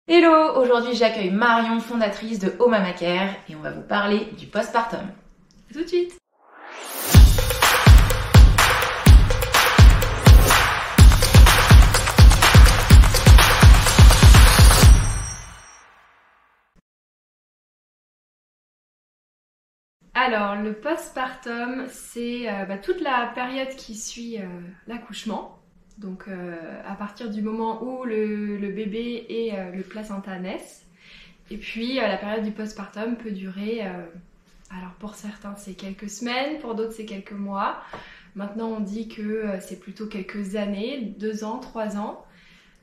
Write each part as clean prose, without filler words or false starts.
Hello, aujourd'hui j'accueille Marion, fondatrice de Oh Mama Care, et on va vous parler du postpartum. À tout de suite. Alors, le postpartum, c'est toute la période qui suit l'accouchement. Donc, à partir du moment où le bébé et le placenta naissent. Et puis, la période du postpartum peut durer, alors pour certains c'est quelques semaines, pour d'autres c'est quelques mois. Maintenant, on dit que c'est plutôt quelques années, 2 ans, 3 ans,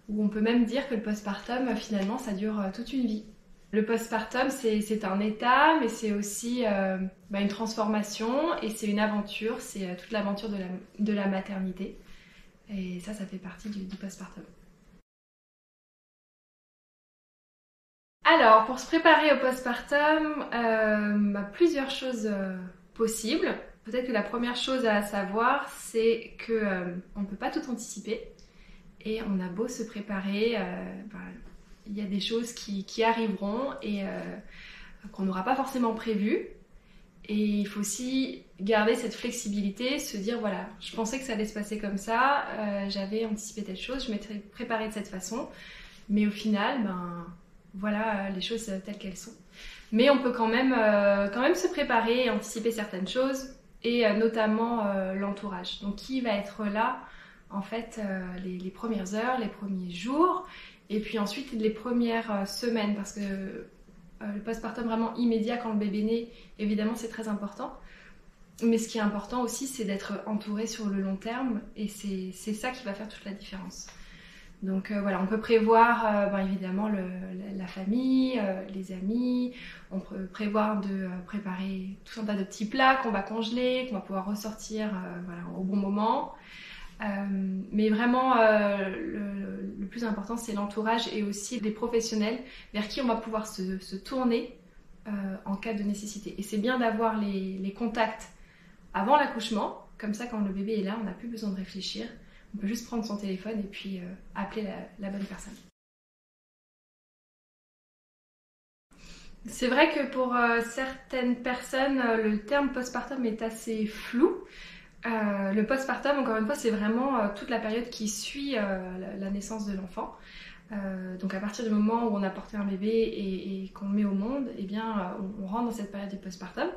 où on peut même dire que le postpartum, finalement, ça dure toute une vie. Le postpartum, c'est un état, mais c'est aussi une transformation et c'est une aventure, c'est toute l'aventure de la maternité. Et ça fait partie du postpartum. Alors, pour se préparer au postpartum, plusieurs choses possibles. Peut-être que la première chose à savoir, c'est qu'on ne peut pas tout anticiper. Et on a beau se préparer, il y a des choses qui arriveront et qu'on n'aura pas forcément prévues. Et il faut aussi garder cette flexibilité, se dire voilà, je pensais que ça allait se passer comme ça, j'avais anticipé telle chose, je m'étais préparée de cette façon, mais au final, voilà les choses telles qu'elles sont. Mais on peut quand même se préparer et anticiper certaines choses, et notamment l'entourage. Donc qui va être là en fait les premières heures, les premiers jours, et puis ensuite les premières semaines, parce que le postpartum vraiment immédiat quand le bébé naît, évidemment c'est très important. Mais ce qui est important aussi, c'est d'être entouré sur le long terme, et c'est ça qui va faire toute la différence. Donc voilà, on peut prévoir évidemment la famille, les amis, on peut prévoir de préparer tout un tas de petits plats qu'on va congeler, qu'on va pouvoir ressortir au bon moment. Mais vraiment, le plus important, c'est l'entourage et aussi les professionnels vers qui on va pouvoir se tourner en cas de nécessité. Et c'est bien d'avoir les contacts avant l'accouchement, comme ça quand le bébé est là, on n'a plus besoin de réfléchir. On peut juste prendre son téléphone et puis appeler la bonne personne. C'est vrai que pour certaines personnes, le terme postpartum est assez flou. Le postpartum, encore une fois, c'est vraiment toute la période qui suit la naissance de l'enfant. Donc à partir du moment où on a porté un bébé et qu'on le met au monde, eh bien, on rentre dans cette période du postpartum.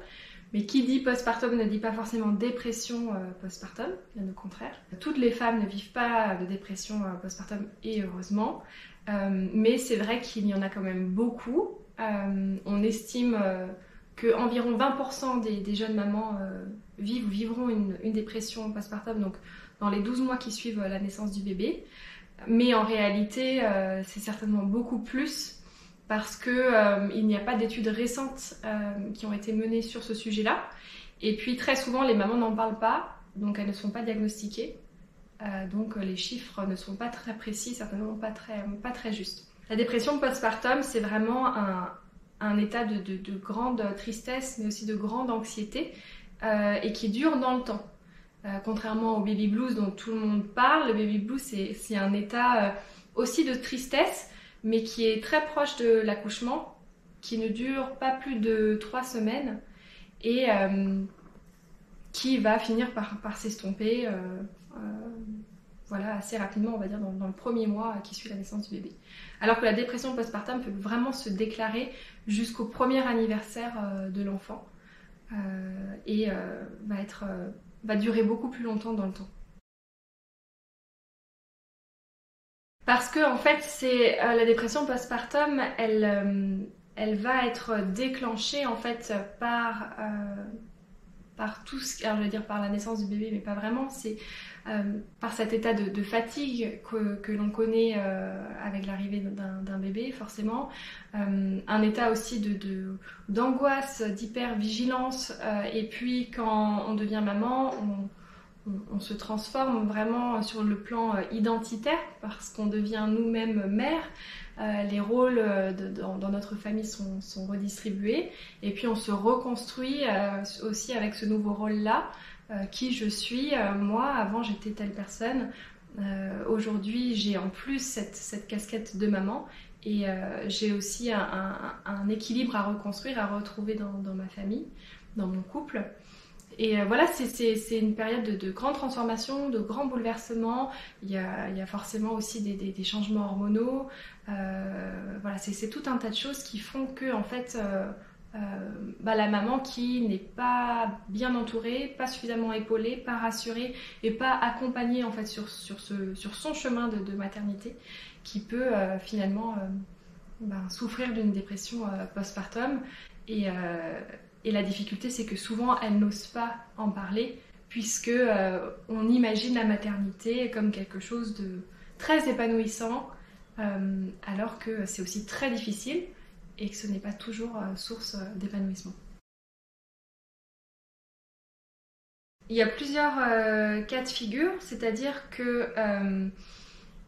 Mais qui dit postpartum ne dit pas forcément dépression postpartum, bien au contraire. Toutes les femmes ne vivent pas de dépression postpartum, et heureusement. Mais c'est vrai qu'il y en a quand même beaucoup. On estime qu'environ 20% des jeunes mamans vivent ou vivront une dépression postpartum, donc dans les 12 mois qui suivent la naissance du bébé. Mais en réalité, c'est certainement beaucoup plus, parce qu'il n'y a pas d'études récentes qui ont été menées sur ce sujet-là. Et puis très souvent, les mamans n'en parlent pas, donc elles ne sont pas diagnostiquées. Donc les chiffres ne sont pas très précis, certainement pas très justes. La dépression postpartum, c'est vraiment un état de grande tristesse, mais aussi de grande anxiété, et qui dure dans le temps. Contrairement au baby blues dont tout le monde parle, le baby blues c'est un état aussi de tristesse, mais qui est très proche de l'accouchement, qui ne dure pas plus de 3 semaines, et qui va finir par s'estomper assez rapidement, on va dire, dans le premier mois qui suit la naissance du bébé. Alors que la dépression postpartum peut vraiment se déclarer jusqu'au premier anniversaire de l'enfant, et va durer beaucoup plus longtemps dans le temps. Parce que en fait, c'est la dépression postpartum, elle va être déclenchée en fait par tout ce, alors je vais dire par la naissance du bébé, mais pas vraiment. C'est par cet état de fatigue que l'on connaît avec l'arrivée d'un bébé, forcément. Un état aussi d'angoisse, d'hypervigilance, et puis quand on devient maman, on se transforme vraiment sur le plan identitaire, parce qu'on devient nous-mêmes mères. Les rôles dans notre famille sont redistribués, et puis on se reconstruit aussi avec ce nouveau rôle-là. Qui je suis, moi avant j'étais telle personne, aujourd'hui j'ai en plus cette casquette de maman, Et j'ai aussi un équilibre à reconstruire, à retrouver dans ma famille, dans mon couple. Et voilà, c'est une période de grande transformation, de grands bouleversements. Il y a forcément aussi des changements hormonaux. Voilà, c'est tout un tas de choses qui font que, en fait, la maman qui n'est pas bien entourée, pas suffisamment épaulée, pas rassurée et pas accompagnée en fait sur son chemin de maternité, qui peut finalement souffrir d'une dépression postpartum. Et la difficulté, c'est que souvent, elles n'osent pas en parler, puisque on imagine la maternité comme quelque chose de très épanouissant, alors que c'est aussi très difficile et que ce n'est pas toujours source d'épanouissement. Il y a plusieurs cas de figure, c'est-à-dire que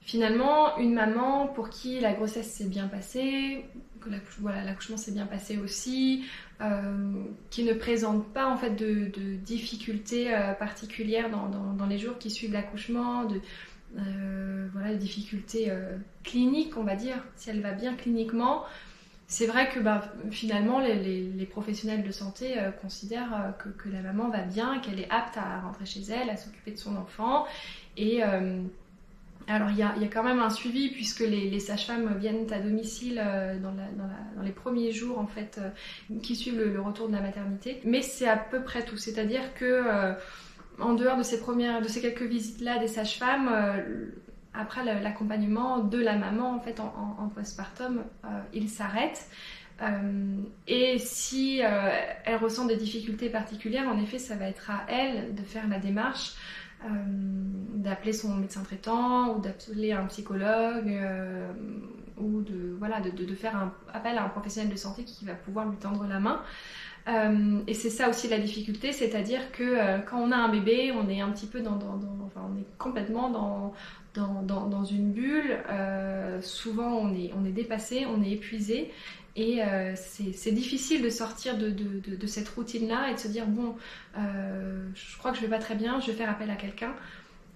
finalement, une maman pour qui la grossesse s'est bien passée, que l'accouchement s'est bien passé aussi, qui ne présente pas en fait de difficultés particulières dans les jours qui suivent l'accouchement, de difficultés cliniques, on va dire, si elle va bien cliniquement. C'est vrai que finalement les professionnels de santé considèrent que la maman va bien, qu'elle est apte à rentrer chez elle, à s'occuper de son enfant. Et alors il y a quand même un suivi, puisque les sages-femmes viennent à domicile dans les premiers jours en fait, qui suivent le retour de la maternité. Mais c'est à peu près tout, c'est-à-dire que en dehors de ces quelques visites-là des sages-femmes, après l'accompagnement de la maman en fait en postpartum, il s'arrête. Et si elle ressent des difficultés particulières, en effet, ça va être à elle de faire la démarche, d'appeler son médecin traitant ou d'appeler un psychologue, ou de faire un appel à un professionnel de santé qui va pouvoir lui tendre la main. Et c'est ça aussi la difficulté, c'est-à-dire que quand on a un bébé, on est un petit peu on est complètement dans une bulle. Souvent on est dépassé, on est épuisé, et c'est difficile de sortir de cette routine-là et de se dire bon, je crois que je vais pas très bien, je vais faire appel à quelqu'un.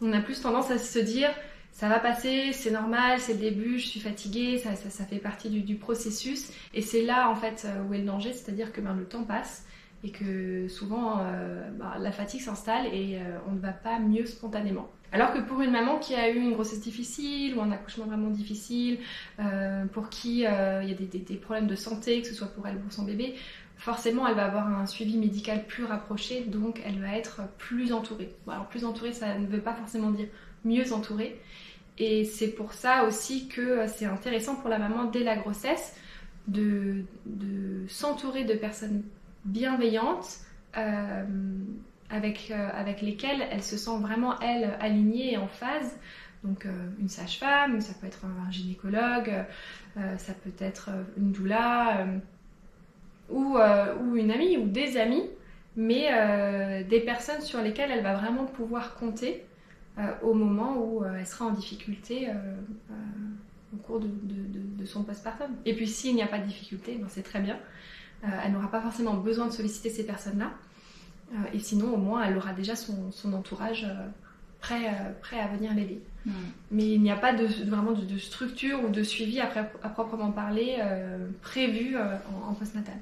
On a plus tendance à se dire ça va passer, c'est normal, c'est le début, je suis fatiguée, ça fait partie du processus. Et c'est là en fait où est le danger, c'est-à-dire que le temps passe et que souvent la fatigue s'installe et on ne va pas mieux spontanément. Alors que pour une maman qui a eu une grossesse difficile ou un accouchement vraiment difficile, pour qui il y a des problèmes de santé, que ce soit pour elle ou pour son bébé, forcément elle va avoir un suivi médical plus rapproché, donc elle va être plus entourée. Bon, alors plus entourée, ça ne veut pas forcément dire mieux entourée. Et c'est pour ça aussi que c'est intéressant pour la maman dès la grossesse de s'entourer de personnes bienveillantes, avec lesquelles elle se sent vraiment, elle, alignée et en phase. Donc une sage-femme, ça peut être un gynécologue, ça peut être une doula, ou une amie ou des amis, mais des personnes sur lesquelles elle va vraiment pouvoir compter au moment où elle sera en difficulté au cours de son postpartum. Et puis s'il n'y a pas de difficulté, c'est très bien. Elle n'aura pas forcément besoin de solliciter ces personnes-là. Et sinon, au moins, elle aura déjà son entourage prêt à venir l'aider. Mais il n'y a pas vraiment de structure ou de suivi à proprement parler prévu en postnatal.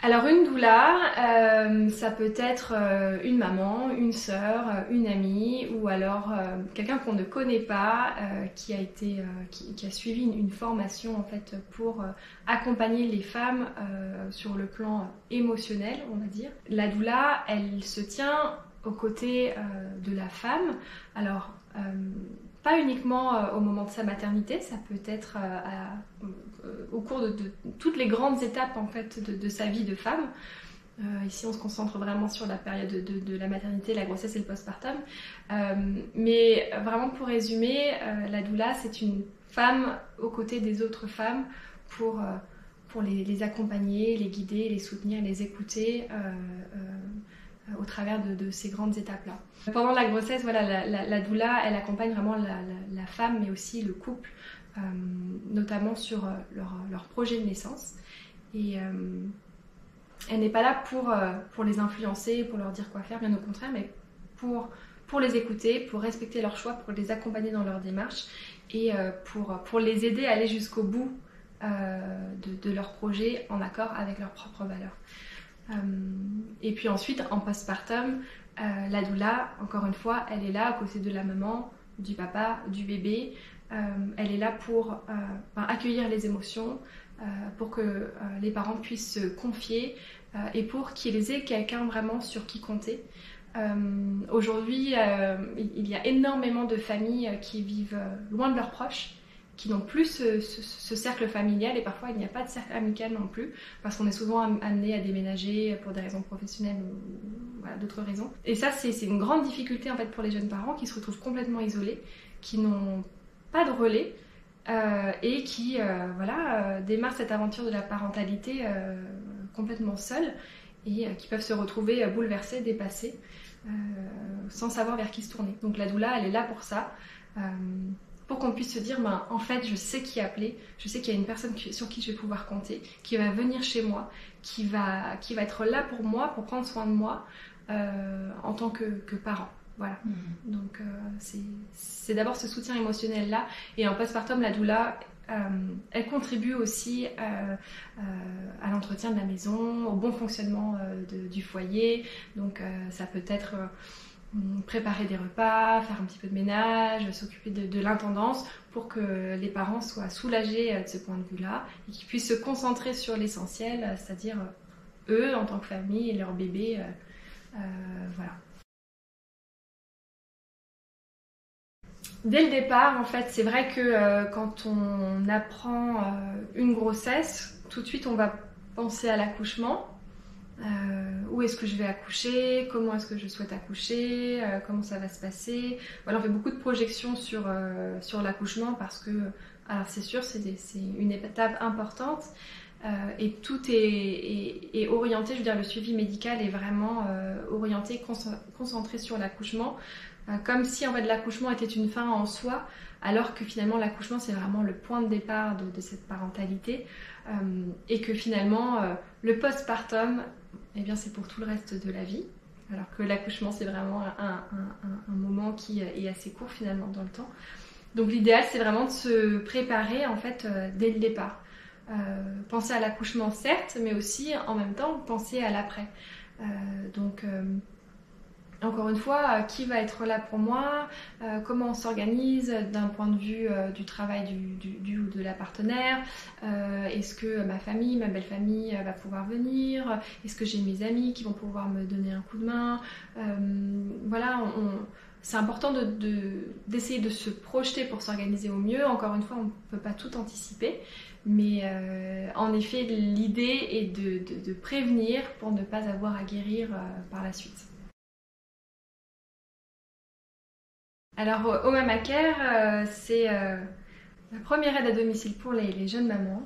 Alors une doula, ça peut être une maman, une sœur, une amie, ou alors quelqu'un qu'on ne connaît pas, qui a suivi une formation en fait pour accompagner les femmes sur le plan émotionnel, on va dire. La doula, elle se tient aux côtés de la femme. Alors pas uniquement au moment de sa maternité, ça peut être au cours de toutes les grandes étapes en fait de sa vie de femme. Ici on se concentre vraiment sur la période de la maternité, la grossesse et le postpartum. Mais vraiment pour résumer, la doula c'est une femme aux côtés des autres femmes pour les accompagner, les guider, les soutenir, les écouter au travers de ces grandes étapes-là. Pendant la grossesse, voilà, la doula, elle accompagne vraiment la femme, mais aussi le couple, notamment sur leur projet de naissance. Et elle n'est pas là pour les influencer, pour leur dire quoi faire, bien au contraire, mais pour les écouter, pour respecter leurs choix, pour les accompagner dans leur démarche et pour les aider à aller jusqu'au bout de leur projet en accord avec leurs propres valeurs. Et puis ensuite, en postpartum, la doula, encore une fois, elle est là à côté de la maman, du papa, du bébé. Elle est là pour accueillir les émotions, pour que les parents puissent se confier et pour qu'ils aient quelqu'un vraiment sur qui compter. Aujourd'hui, il y a énormément de familles qui vivent loin de leurs proches, qui n'ont plus ce cercle familial, et parfois il n'y a pas de cercle amical non plus, parce qu'on est souvent amené à déménager pour des raisons professionnelles ou voilà, d'autres raisons. Et ça, c'est une grande difficulté en fait pour les jeunes parents qui se retrouvent complètement isolés, qui n'ont pas de relais et qui démarrent cette aventure de la parentalité complètement seuls et qui peuvent se retrouver bouleversés, dépassés, sans savoir vers qui se tourner. Donc la doula, elle est là pour ça. Pour qu'on puisse se dire, en fait, je sais qui appeler, je sais qu'il y a une personne sur qui je vais pouvoir compter, qui va venir chez moi, qui va être là pour moi, pour prendre soin de moi en tant que parent. Voilà. Donc, c'est d'abord ce soutien émotionnel-là. Et en postpartum, la doula, elle contribue aussi à l'entretien de la maison, au bon fonctionnement du foyer. Donc, ça peut être préparer des repas, faire un petit peu de ménage, s'occuper de l'intendance pour que les parents soient soulagés de ce point de vue-là et qu'ils puissent se concentrer sur l'essentiel, c'est-à-dire eux en tant que famille et leur bébé. Voilà. Dès le départ, en fait, c'est vrai que quand on apprend une grossesse, tout de suite on va penser à l'accouchement. Où est-ce que je vais accoucher, comment est-ce que je souhaite accoucher, comment ça va se passer. Voilà, on fait beaucoup de projections sur l'accouchement parce que, alors c'est sûr, c'est une étape importante et tout est orienté, je veux dire, le suivi médical est vraiment orienté, concentré sur l'accouchement, comme si en fait l'accouchement était une fin en soi, alors que finalement l'accouchement c'est vraiment le point de départ de cette parentalité et que finalement le postpartum, eh bien, c'est pour tout le reste de la vie, alors que l'accouchement c'est vraiment un moment qui est assez court finalement dans le temps. Donc l'idéal c'est vraiment de se préparer en fait dès le départ. Penser à l'accouchement certes, mais aussi en même temps penser à l'après. Encore une fois, qui va être là pour moi, comment on s'organise d'un point de vue du travail du ou de la partenaire, est-ce que ma famille, ma belle famille va pouvoir venir, est-ce que j'ai mes amis qui vont pouvoir me donner un coup de main, voilà, c'est important d'essayer de se projeter pour s'organiser au mieux. Encore une fois, on ne peut pas tout anticiper, mais en effet, l'idée est de prévenir pour ne pas avoir à guérir par la suite. Alors, au Mama Care, c'est la première aide à domicile pour les jeunes mamans.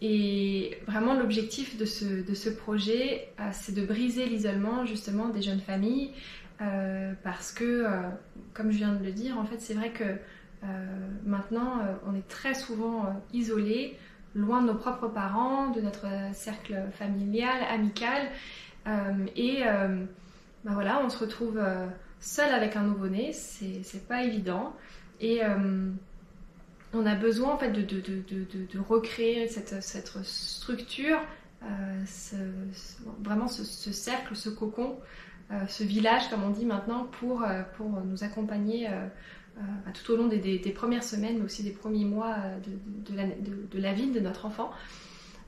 Et vraiment, l'objectif de ce projet, c'est de briser l'isolement justement des jeunes familles. Parce que, comme je viens de le dire, en fait, c'est vrai que maintenant, on est très souvent isolés, loin de nos propres parents, de notre cercle familial, amical. Voilà, on se retrouve seul avec un nouveau-né, c'est pas évident. Et on a besoin en fait de recréer cette structure, vraiment ce cercle, ce cocon, ce village comme on dit maintenant pour nous accompagner tout au long des premières semaines, mais aussi des premiers mois de la vie de notre enfant.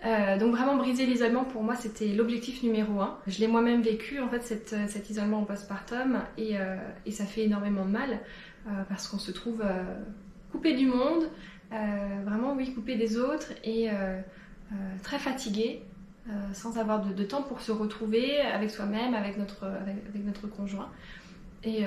Donc vraiment briser l'isolement pour moi c'était l'objectif numéro 1. Je l'ai moi-même vécu en fait cet isolement en postpartum et ça fait énormément de mal parce qu'on se trouve coupé du monde, vraiment oui coupé des autres et très fatigué sans avoir de temps pour se retrouver avec soi-même, avec notre conjoint. Et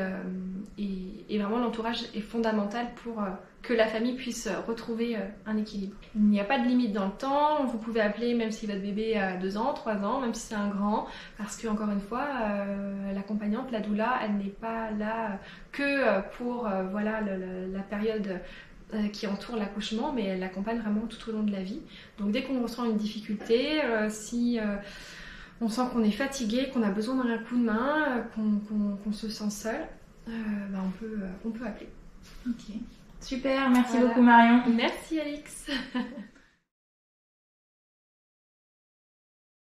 vraiment l'entourage est fondamental pour que la famille puisse retrouver un équilibre. Il n'y a pas de limite dans le temps, vous pouvez appeler même si votre bébé a 2 ans, 3 ans, même si c'est un grand, parce que encore une fois, l'accompagnante, la doula, elle n'est pas là que pour la période qui entoure l'accouchement, mais elle l'accompagne vraiment tout au long de la vie. Donc dès qu'on ressent une difficulté, si on sent qu'on est fatigué, qu'on a besoin d'un coup de main, qu'on se sent seul, on peut appeler. Ok, Super, merci Voilà. beaucoup Marion. Merci Alix.